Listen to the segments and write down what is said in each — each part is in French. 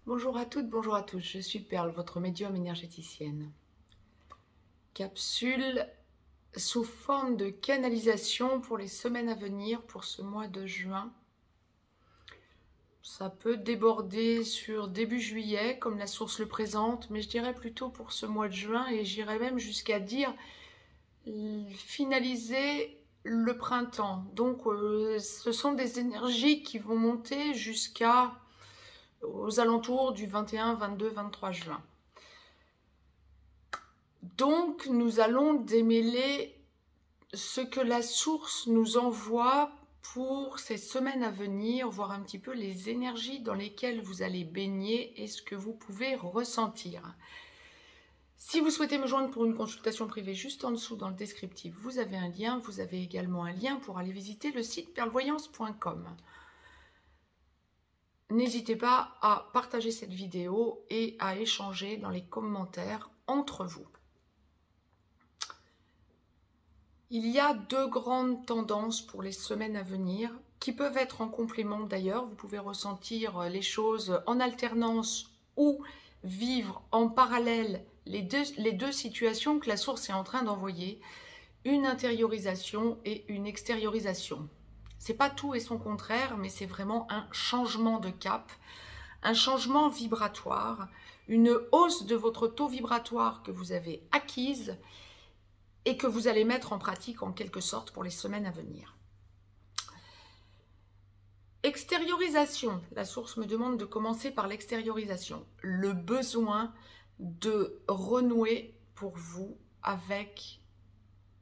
Bonjour à toutes, bonjour à tous, je suis Perle, votre médium énergéticienne. Capsule sous forme de canalisation pour les semaines à venir, pour ce mois de juin. Ça peut déborder sur début juillet, comme la source le présente, mais je dirais plutôt pour ce mois de juin, et j'irais même jusqu'à dire finaliser le printemps. Donc ce sont des énergies qui vont monter aux alentours du 21, 22, 23 juin. Donc, nous allons démêler ce que la source nous envoie pour ces semaines à venir, voir un petit peu les énergies dans lesquelles vous allez baigner et ce que vous pouvez ressentir. Si vous souhaitez me joindre pour une consultation privée, juste en dessous dans le descriptif, vous avez un lien. Vous avez également un lien pour aller visiter le site perlevoyance.com. N'hésitez pas à partager cette vidéo et à échanger dans les commentaires entre vous. Il y a deux grandes tendances pour les semaines à venir, qui peuvent être en complément d'ailleurs. Vous pouvez ressentir les choses en alternance ou vivre en parallèle les deux situations que la source est en train d'envoyer, une intériorisation et une extériorisation. C'est pas tout et son contraire, mais c'est vraiment un changement de cap, un changement vibratoire, une hausse de votre taux vibratoire que vous avez acquise et que vous allez mettre en pratique en quelque sorte pour les semaines à venir. Extériorisation. La source me demande de commencer par l'extériorisation. Le besoin de renouer pour vous avec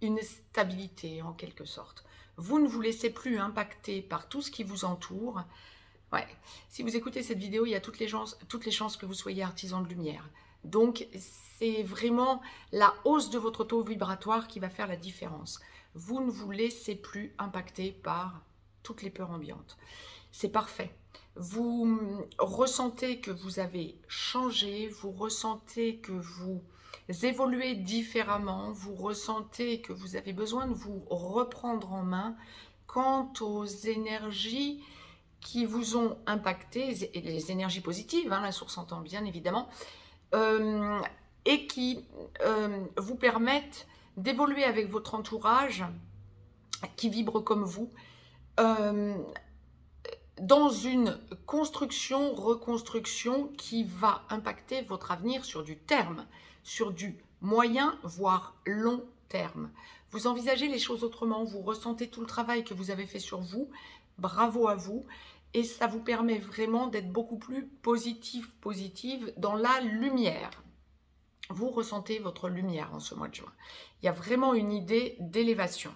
une stabilité en quelque sorte. Vous ne vous laissez plus impacter par tout ce qui vous entoure. Ouais. Si vous écoutez cette vidéo, il y a toutes les chances que vous soyez artisan de lumière. Donc, c'est vraiment la hausse de votre taux vibratoire qui va faire la différence. Vous ne vous laissez plus impacter par toutes les peurs ambiantes. C'est parfait. Vous ressentez que vous avez changé, vous ressentez que vous évoluez différemment, vous ressentez que vous avez besoin de vous reprendre en main quant aux énergies qui vous ont impacté, et les énergies positives, hein, la source entend bien évidemment, et qui vous permettent d'évoluer avec votre entourage qui vibre comme vous, dans une construction, reconstruction qui va impacter votre avenir sur du terme, sur du moyen, voire long terme. Vous envisagez les choses autrement, vous ressentez tout le travail que vous avez fait sur vous, bravo à vous, et ça vous permet vraiment d'être beaucoup plus positive dans la lumière. Vous ressentez votre lumière en ce mois de juin. Il y a vraiment une idée d'élévation.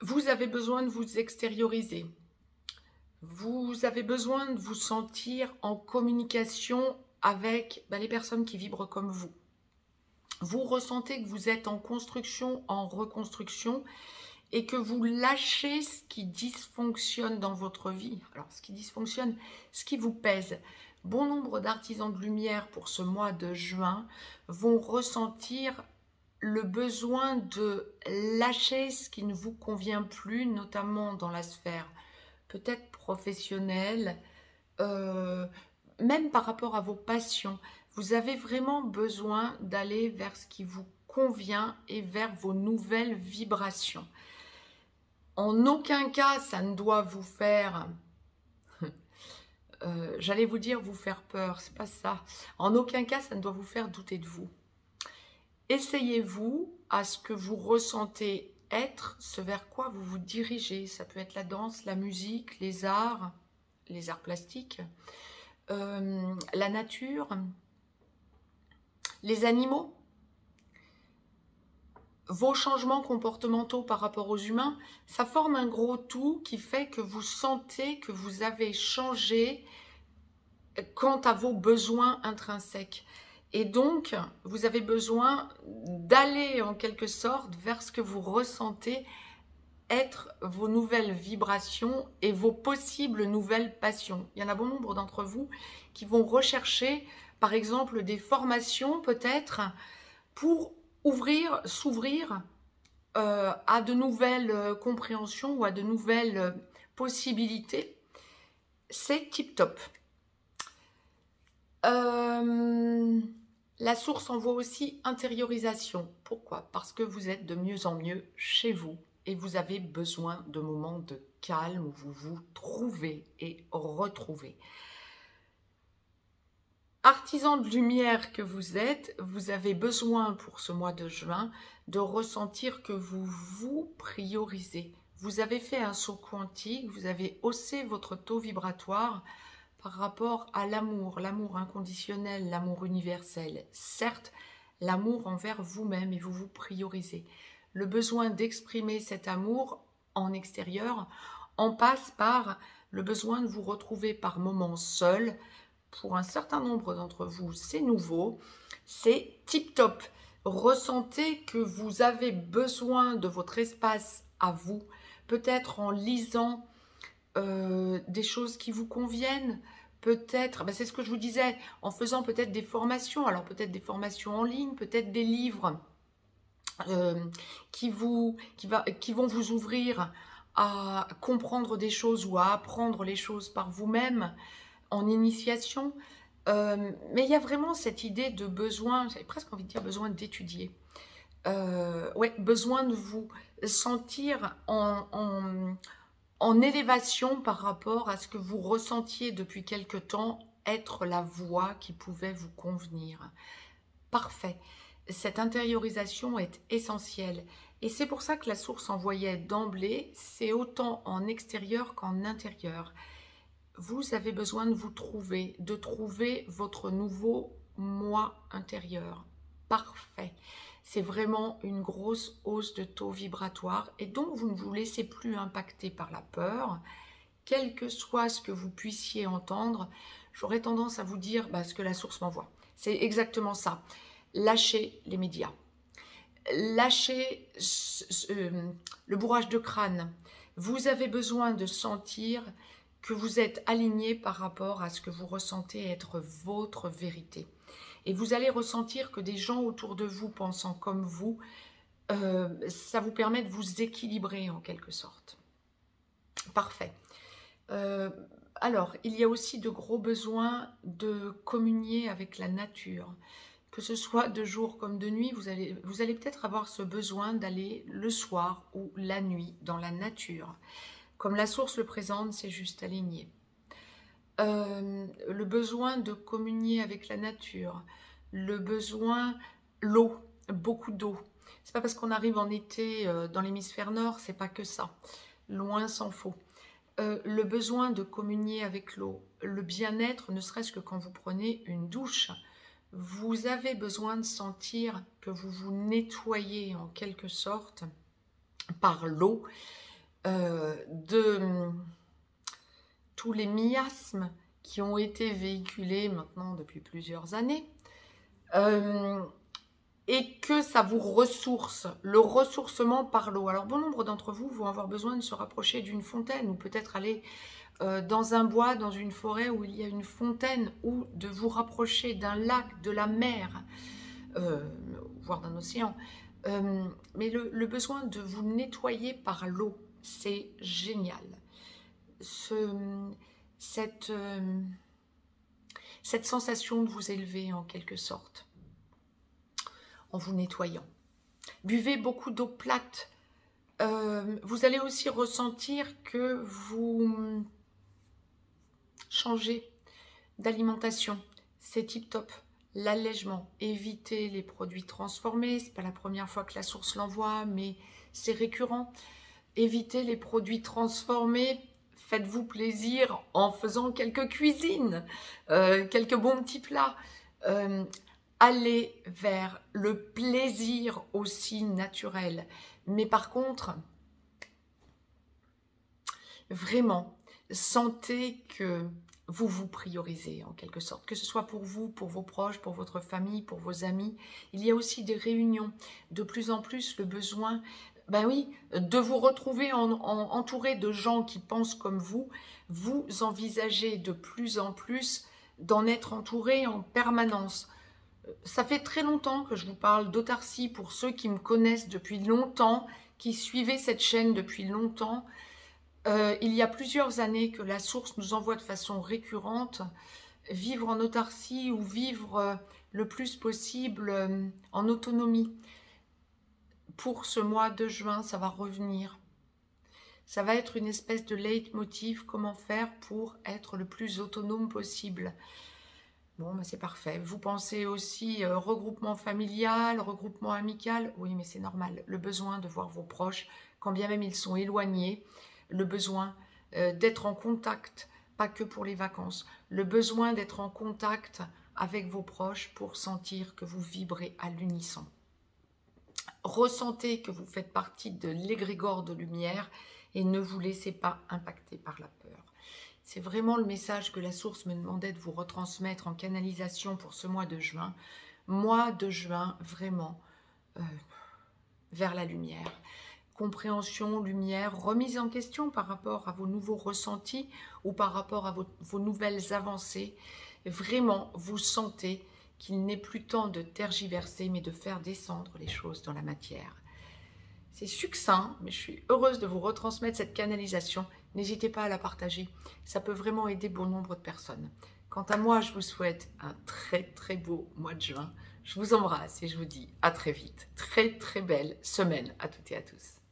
Vous avez besoin de vous extérioriser. Vous avez besoin de vous sentir en communication avec les personnes qui vibrent comme vous. Vous ressentez que vous êtes en construction, en reconstruction, et que vous lâchez ce qui dysfonctionne dans votre vie. Alors, ce qui dysfonctionne, ce qui vous pèse. Bon nombre d'artisans de lumière pour ce mois de juin vont ressentir le besoin de lâcher ce qui ne vous convient plus, notamment dans la sphère peut-être professionnelle, même par rapport à vos passions. Vous avez vraiment besoin d'aller vers ce qui vous convient et vers vos nouvelles vibrations. En aucun cas, ça ne doit vous faire... j'allais vous dire vous faire peur, c'est pas ça. En aucun cas, ça ne doit vous faire douter de vous. Essayez-vous à ce que vous ressentez être, ce vers quoi vous vous dirigez. Ça peut être la danse, la musique, les arts plastiques, la nature, les animaux. Vos changements comportementaux par rapport aux humains, ça forme un gros tout qui fait que vous sentez que vous avez changé quant à vos besoins intrinsèques. Et donc, vous avez besoin d'aller en quelque sorte vers ce que vous ressentez être vos nouvelles vibrations et vos possibles nouvelles passions. Il y en a bon nombre d'entre vous qui vont rechercher, par exemple, des formations peut-être pour s'ouvrir à de nouvelles compréhensions ou à de nouvelles possibilités. c'est tip top. La source envoie aussi intériorisation. Pourquoi? Parce que vous êtes de mieux en mieux chez vous et vous avez besoin de moments de calme où vous vous trouvez et retrouvez. Artisan de lumière que vous êtes, vous avez besoin pour ce mois de juin de ressentir que vous vous priorisez. Vous avez fait un saut quantique, vous avez haussé votre taux vibratoire par rapport à l'amour inconditionnel, l'amour universel. Certes, l'amour envers vous-même et vous vous priorisez. Le besoin d'exprimer cet amour en extérieur en passe par le besoin de vous retrouver par moments seul. Pour un certain nombre d'entre vous, c'est nouveau, c'est tip-top. Ressentez que vous avez besoin de votre espace à vous, peut-être en lisant des choses qui vous conviennent, peut-être, c'est ce que je vous disais, en faisant peut-être des formations, alors peut-être des formations en ligne, peut-être des livres qui vont vous ouvrir à comprendre des choses ou à apprendre les choses par vous-même, en initiation, mais il y a vraiment cette idée de besoin, j'avais presque envie de dire besoin d'étudier, ouais, besoin de vous sentir en élévation par rapport à ce que vous ressentiez depuis quelque temps être la voie qui pouvait vous convenir. Parfait. Cette intériorisation est essentielle et c'est pour ça que la source envoyait d'emblée, c'est autant en extérieur qu'en intérieur. Vous avez besoin de vous trouver, de trouver votre nouveau moi intérieur. Parfait. C'est vraiment une grosse hausse de taux vibratoire et donc vous ne vous laissez plus impacter par la peur. Quel que soit ce que vous puissiez entendre, j'aurais tendance à vous dire ce que la source m'envoie. C'est exactement ça. Lâchez les médias. Lâchez le bourrage de crâne. Vous avez besoin de sentir que vous êtes aligné par rapport à ce que vous ressentez être votre vérité. Et vous allez ressentir que des gens autour de vous pensant comme vous, ça vous permet de vous équilibrer en quelque sorte. Parfait. Alors, il y a aussi de gros besoins de communier avec la nature. Que ce soit de jour comme de nuit, vous allez peut-être avoir ce besoin d'aller le soir ou la nuit dans la nature. Comme la source le présente, c'est juste aligné. Le besoin de communier avec la nature, le besoin, l'eau, beaucoup d'eau. C'est pas parce qu'on arrive en été dans l'hémisphère nord, c'est pas que ça. Loin s'en faut. Le besoin de communier avec l'eau, le bien-être, ne serait-ce que quand vous prenez une douche. Vous avez besoin de sentir que vous vous nettoyez en quelque sorte par l'eau, de tous les miasmes qui ont été véhiculés maintenant depuis plusieurs années, et que ça vous ressource, le ressourcement par l'eau. Alors bon nombre d'entre vous vont avoir besoin de se rapprocher d'une fontaine ou peut-être aller dans un bois, dans une forêt où il y a une fontaine, ou de vous rapprocher d'un lac, de la mer, voire d'un océan. Mais le besoin de vous nettoyer par l'eau, c'est génial. Cette sensation de vous élever en quelque sorte, en vous nettoyant. Buvez beaucoup d'eau plate. Vous allez aussi ressentir que vous changez d'alimentation. C'est tip top. L'allègement, évitez les produits transformés. C'est pas la première fois que la source l'envoie, mais c'est récurrent. Évitez les produits transformés. Faites-vous plaisir en faisant quelques cuisines, quelques bons petits plats. Allez vers le plaisir aussi naturel. Mais par contre, vraiment, sentez que vous vous priorisez en quelque sorte, que ce soit pour vous, pour vos proches, pour votre famille, pour vos amis. Il y a aussi des réunions, de plus en plus le besoin, de vous retrouver entouré de gens qui pensent comme vous. Vous envisagez de plus en plus d'en être entouré en permanence. Ça fait très longtemps que je vous parle d'autarcie pour ceux qui me connaissent depuis longtemps, qui suivaient cette chaîne depuis longtemps. Il y a plusieurs années que la source nous envoie de façon récurrente vivre en autarcie ou vivre le plus possible en autonomie. Pour ce mois de juin, ça va revenir. Ça va être une espèce de leitmotiv, comment faire pour être le plus autonome possible. Bon, ben c'est parfait. Vous pensez aussi regroupement familial, regroupement amical. Oui, mais c'est normal. Le besoin de voir vos proches, quand bien même ils sont éloignés. Le besoin d'être en contact, pas que pour les vacances. Le besoin d'être en contact avec vos proches pour sentir que vous vibrez à l'unisson. Ressentez que vous faites partie de l'égrégore de lumière et ne vous laissez pas impacter par la peur. C'est vraiment le message que la source me demandait de vous retransmettre en canalisation pour ce mois de juin. Mois de juin, vraiment, vers la lumière. Compréhension, lumière, remise en question par rapport à vos nouveaux ressentis ou par rapport à vos nouvelles avancées. Vraiment, vous sentez qu'il n'est plus temps de tergiverser, mais de faire descendre les choses dans la matière. C'est succinct, mais je suis heureuse de vous retransmettre cette canalisation. N'hésitez pas à la partager. Ça peut vraiment aider bon nombre de personnes. Quant à moi, je vous souhaite un très très beau mois de juin. Je vous embrasse et je vous dis à très vite. Très très belle semaine à toutes et à tous.